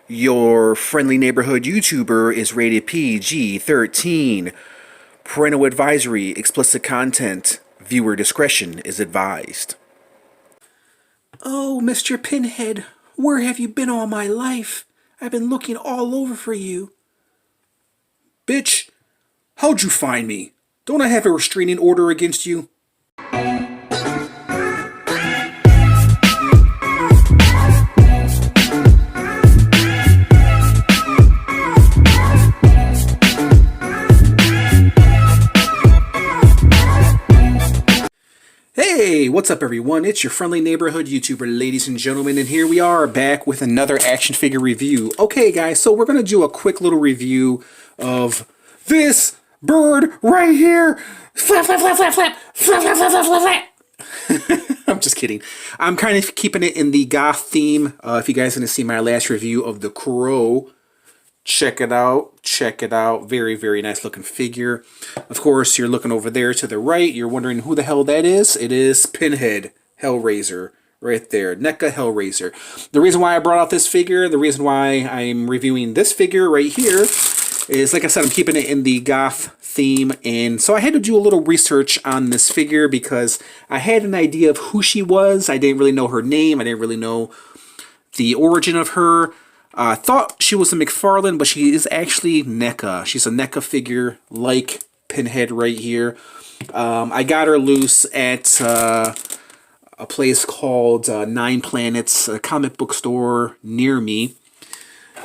Your friendly neighborhood YouTuber is rated PG-13. Parental advisory, explicit content. Viewer discretion is advised. Oh, Mr. Pinhead, where have you been all my life? I've been looking all over for you. Bitch, how'd you find me? Don't I have a restraining order against you? Hey, what's up everyone? It's your friendly neighborhood YouTuber, ladies and gentlemen, and here we are back with another action figure review. Okay guys, so we're going to do a quick little review of this bird right here. Flap, flap, flap, flap, flap, flap, flap, flap, flap, flap, flap. I'm just kidding. I'm kind of keeping it in the goth theme. If you guys didn't see my last review of the Crow, check it out. Check it out. Very, very nice looking figure. Of course, you're looking over there to the right. You're wondering who the hell that is. It is Pinhead Hellraiser right there. Neca Hellraiser. The reason why I brought out this figure, the reason why I'm reviewing this figure right here is, like I said, I'm keeping it in the goth theme. And so I had to do a little research on this figure because I had an idea of who she was. I didn't really know her name. I didn't really know the origin of her. I thought she was a McFarlane, but she is actually Neca. She's a Neca figure, like Pinhead right here. I got her loose at a place called Nine Planets, a comic book store near me.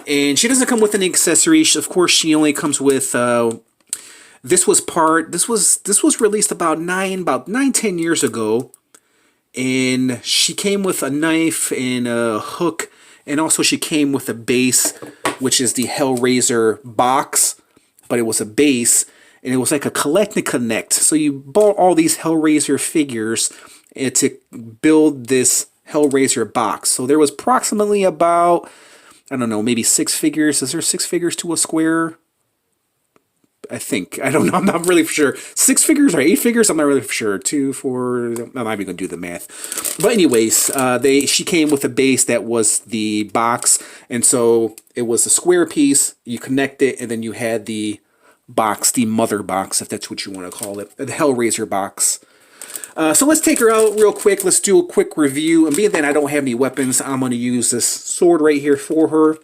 And she doesn't come with any accessories. Of course, she only comes with. This was released about 10 years ago, and she came with a knife and a hook. And also she came with a base, which is the Hellraiser box, but it was a base, and it was like a collect and connect. So you bought all these Hellraiser figures to build this Hellraiser box. So there was approximately about, I don't know, maybe 6 figures. Is there 6 figures to a square? I think. I don't know. I'm not really for sure. 6 figures or 8 figures? I'm not really for sure. 2, 4. I'm not even going to do the math. But anyways, she came with a base that was the box. And so it was a square piece. You connect it, and then you had the box, the mother box, if that's what you want to call it. The Hellraiser box. So let's take her out real quick. Let's do a quick review. And being that I don't have any weapons, I'm going to use this sword right here for her.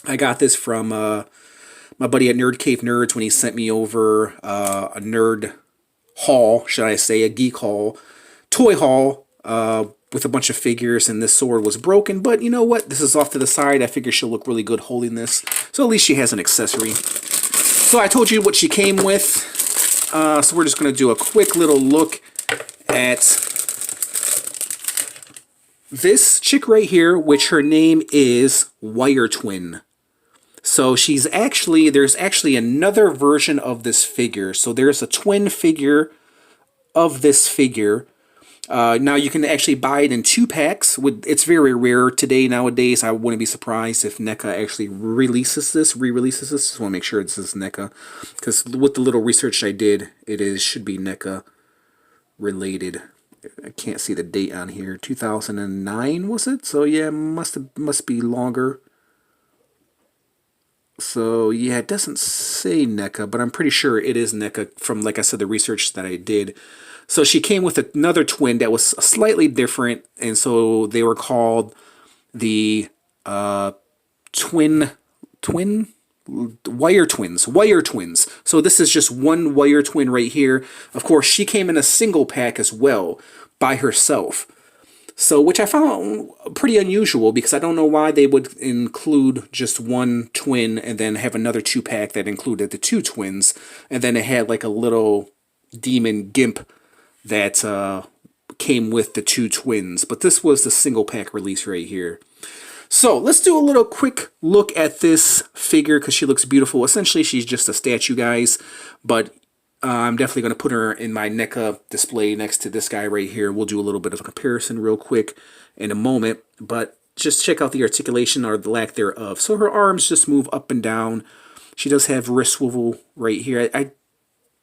I got this from my buddy at Nerd Cave Nerds when he sent me over a nerd haul, should I say, a geek haul, toy haul with a bunch of figures, and this sword was broken. But you know what? This is off to the side. I figure she'll look really good holding this. So at least she has an accessory. So I told you what she came with. So we're just going to do a quick little look at this chick right here, which her name is Wire Twin. So there's actually another version of this figure. So there's a twin figure of this figure. Now you can actually buy it in 2 packs. It's very rare today, nowadays. I wouldn't be surprised if Neca actually re-releases this. Just want to make sure this is Neca. Because with the little research I did, should be Neca related. I can't see the date on here. 2009 was it? So yeah, must be longer. So, yeah, it doesn't say Neca, but I'm pretty sure it is Neca from, like I said, the research that I did. So she came with another twin that was slightly different, and so they were called the Wire Twins. So this is just one Wire Twin right here. Of course, she came in a single pack as well by herself. So, which I found pretty unusual because I don't know why they would include just one twin and then have another 2-pack that included the 2 twins. And then it had like a little demon gimp that came with the 2 twins. But this was the single pack release right here. So, let's do a little quick look at this figure because she looks beautiful. Essentially, she's just a statue, guys. But I'm definitely going to put her in my Neca display next to this guy right here. We'll do a little bit of a comparison real quick in a moment, but just check out the articulation or the lack thereof. So her arms just move up and down. She does have wrist swivel right here. I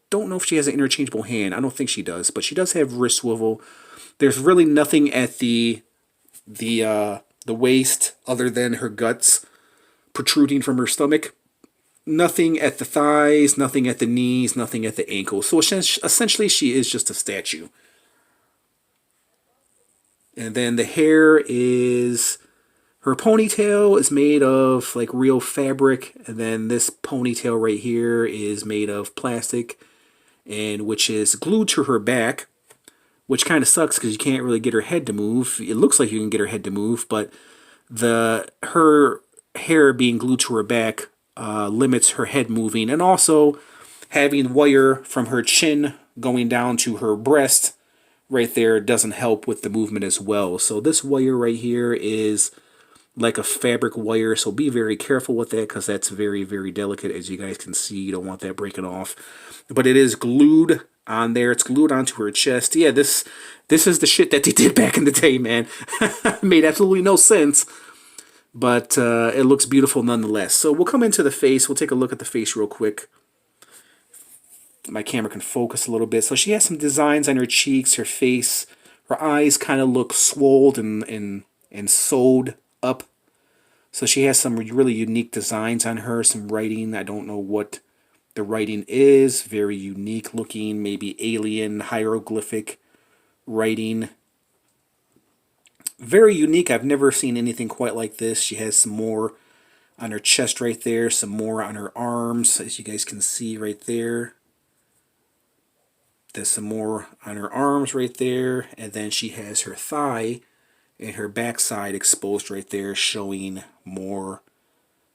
don't know if she has an interchangeable hand. I don't think she does, but she does have wrist swivel. There's really nothing at the waist other than her guts. protruding from her stomach. Nothing at the thighs, nothing at the knees, nothing at the ankles. So essentially she is just a statue. And then the hair is, her ponytail is made of like real fabric, and then this ponytail right here is made of plastic, and which is glued to her back, which kind of sucks because you can't really get her head to move. It looks like you can get her head to move, but her hair being glued to her back limits her head moving, and also having wire from her chin going down to her breast right there doesn't help with the movement as well. So this wire right here is like a fabric wire, so be very careful with that because that's very, very delicate. As you guys can see, you don't want that breaking off. But it is glued on there. It's glued onto her chest. Yeah, this is the shit that they did back in the day, man. Made absolutely no sense, but it looks beautiful nonetheless. So we'll come into the face. We'll take a look at the face real quick. My camera can focus a little bit. So she has some designs on her cheeks, her face. Her eyes kind of look swollen and sewed up. So she has some really unique designs on her, some writing. I don't know what the writing is. Very unique looking, maybe alien hieroglyphic writing. Very unique. I've never seen anything quite like this. She has some more on her chest right there, some more on her arms, as you guys can see right there. There's some more on her arms right there, and then she has her thigh and her backside exposed right there, showing more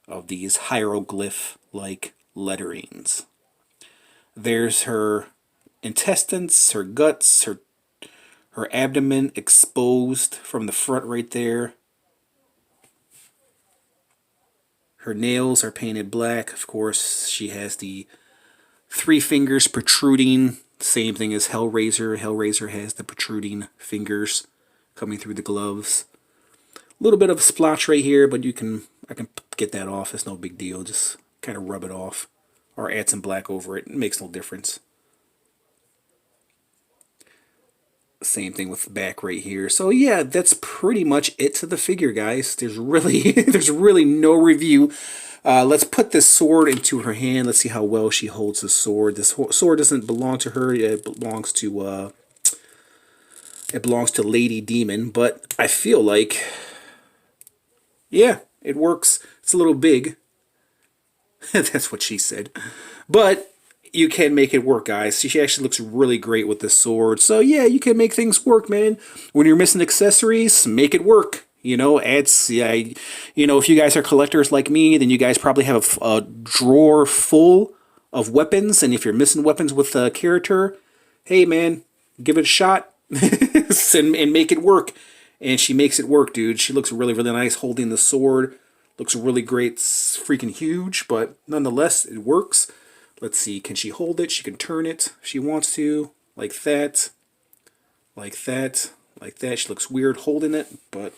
of these hieroglyph-like letterings. There's her intestines, her guts, her abdomen exposed from the front right there. Her nails are painted black. Of course, she has the 3 fingers protruding. Same thing as Hellraiser. Hellraiser has the protruding fingers coming through the gloves. A little bit of a splotch right here, but I can get that off. It's no big deal. Just kind of rub it off or add some black over it. It makes no difference. Same thing with the back right here. So yeah, that's pretty much it to the figure, guys. There's really no review. Let's put this sword into her hand. Let's see how well she holds the sword. This sword doesn't belong to her. It belongs to Lady Demon. But I feel like, yeah, it works. It's a little big. That's what she said. But you can make it work, guys. She actually looks really great with this sword. So yeah, you can make things work, man. When you're missing accessories, make it work. You know, if you guys are collectors like me, then you guys probably have a drawer full of weapons. And if you're missing weapons with a character, hey, man, give it a shot and make it work. And she makes it work, dude. She looks really, really nice holding the sword. Looks really great. It's freaking huge, but nonetheless, it works. Let's see. Can she hold it? She can turn it if she wants to. Like that. Like that. Like that. She looks weird holding it, but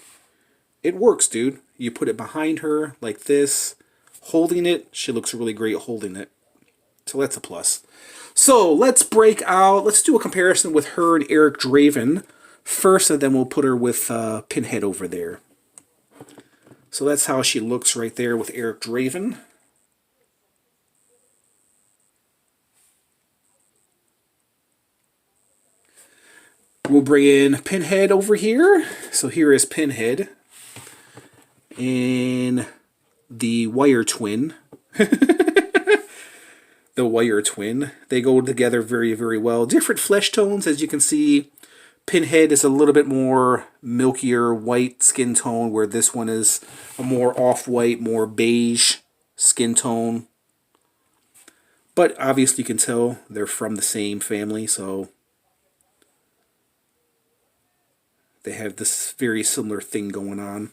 it works, dude. You put it behind her like this, holding it. She looks really great holding it. So that's a plus. So let's break out. Let's do a comparison with her and Eric Draven first, and then we'll put her with Pinhead over there. So that's how she looks right there with Eric Draven. We'll bring in Pinhead over here. So here is Pinhead and the Wire Twin. The Wire Twin. They go together very, very well. Different flesh tones, as you can see. Pinhead is a little bit more milkier white skin tone, where this one is a more off-white, more beige skin tone. But obviously you can tell they're from the same family, so they have this very similar thing going on.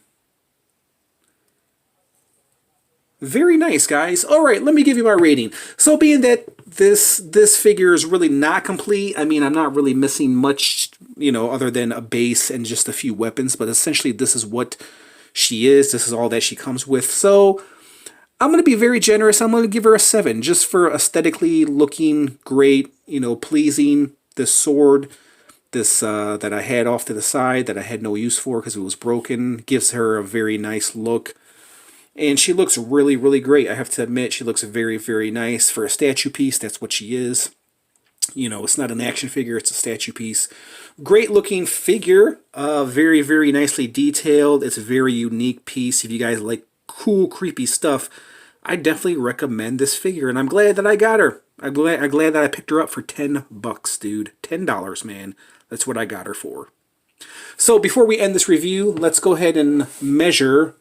Very nice, guys. All right, let me give you my rating. So being that this figure is really not complete, I mean, I'm not really missing much, you know, other than a base and just a few weapons, but essentially this is what she is. This is all that she comes with. So I'm going to be very generous. I'm going to give her a 7, just for aesthetically looking great, you know, pleasing. This sword, this that I had off to the side that I had no use for because it was broken, gives her a very nice look. And she looks really, really great. I have to admit, she looks very, very nice. For a statue piece, that's what she is. You know, it's not an action figure, it's a statue piece. Great looking figure. Very, very nicely detailed. It's a very unique piece. If you guys like cool, creepy stuff, I definitely recommend this figure. And I'm glad that I got her. I'm glad that I picked her up for $10, dude. $10, man. That's what I got her for. So before we end this review, let's go ahead and measure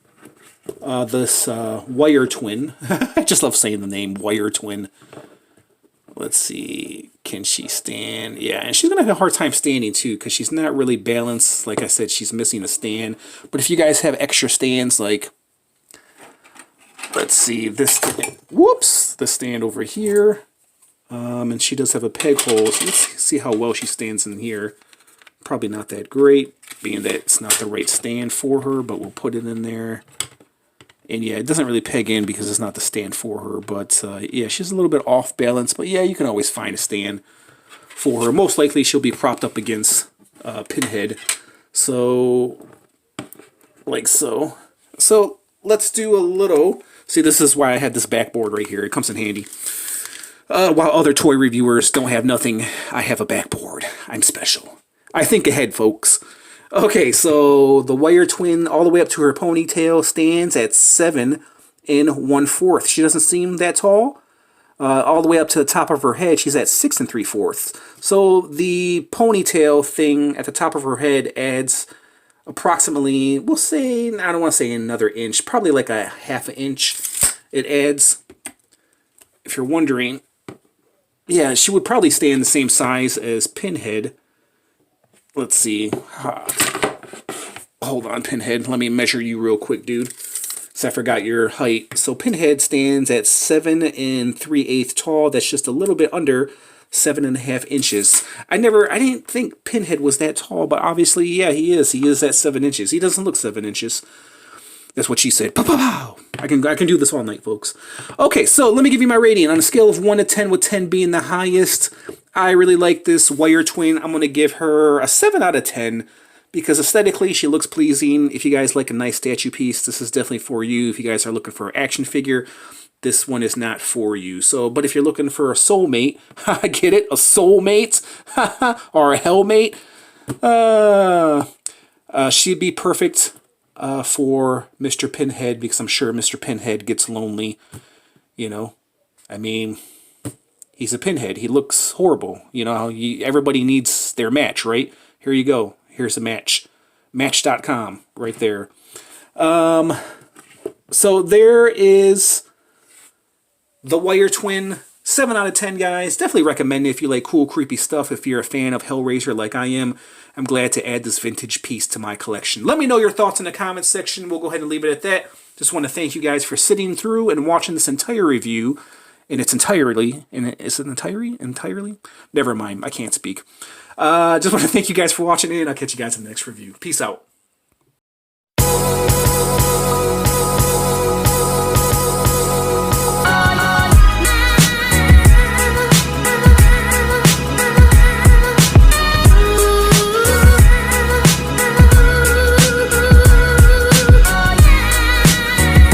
this wire twin. I just love saying the name wire twin. Let's see, can she stand? Yeah, and she's going to have a hard time standing too because she's not really balanced. Like I said, she's missing a stand. But if you guys have extra stands, like, let's see, this, whoops, the stand over here. And she does have a peg hole, so let's see how well she stands in here. Probably not that great, being that it's not the right stand for her, but we'll put it in there. And yeah, it doesn't really peg in because it's not the stand for her. But yeah, she's a little bit off balance. But yeah, you can always find a stand for her. Most likely she'll be propped up against Pinhead. So, like so. So let's do a little... See, this is why I had this backboard right here. It comes in handy. While other toy reviewers don't have nothing, I have a backboard. I'm special. I think ahead, folks. Okay, so the wire twin all the way up to her ponytail stands at 7 1/4. She doesn't seem that tall. All the way up to the top of her head, she's at 6 3/4. So the ponytail thing at the top of her head adds approximately, we'll say, I don't want to say another inch, probably like a half an inch. It adds, if you're wondering, yeah, she would probably stand the same size as Pinhead. Let's see. Hold on, Pinhead. Let me measure you real quick, dude. So I forgot your height. So Pinhead stands at 7 3/8 tall. That's just a little bit under 7.5 inches. I didn't think Pinhead was that tall, but obviously, yeah, he is. He is at 7 inches. He doesn't look 7 inches. That's what she said. Pow, pow, pow. I can do this all night, folks. Okay, so let me give you my rating. On a scale of 1 to 10, with 10 being the highest, I really like this wire twin. I'm going to give her a 7 out of 10 because aesthetically she looks pleasing. If you guys like a nice statue piece, this is definitely for you. If you guys are looking for an action figure, this one is not for you. So, but if you're looking for a soulmate, I get it, a soulmate or a hellmate, she'd be perfect for Mr. Pinhead, because I'm sure Mr. Pinhead gets lonely, you know. I mean, he's a Pinhead. He looks horrible. You know, everybody needs their match, right? Here you go. Here's a match. Match.com right there. So there is the wire twin. 7 out of 10, guys. Definitely recommend it if you like cool, creepy stuff. If you're a fan of Hellraiser like I am, I'm glad to add this vintage piece to my collection. Let me know your thoughts in the comments section. We'll go ahead and leave it at that. Just want to thank you guys for sitting through and watching this entire review in its entirely. Is it entirely? Never mind. I can't speak. Just want to thank you guys for watching, and I'll catch you guys in the next review. Peace out.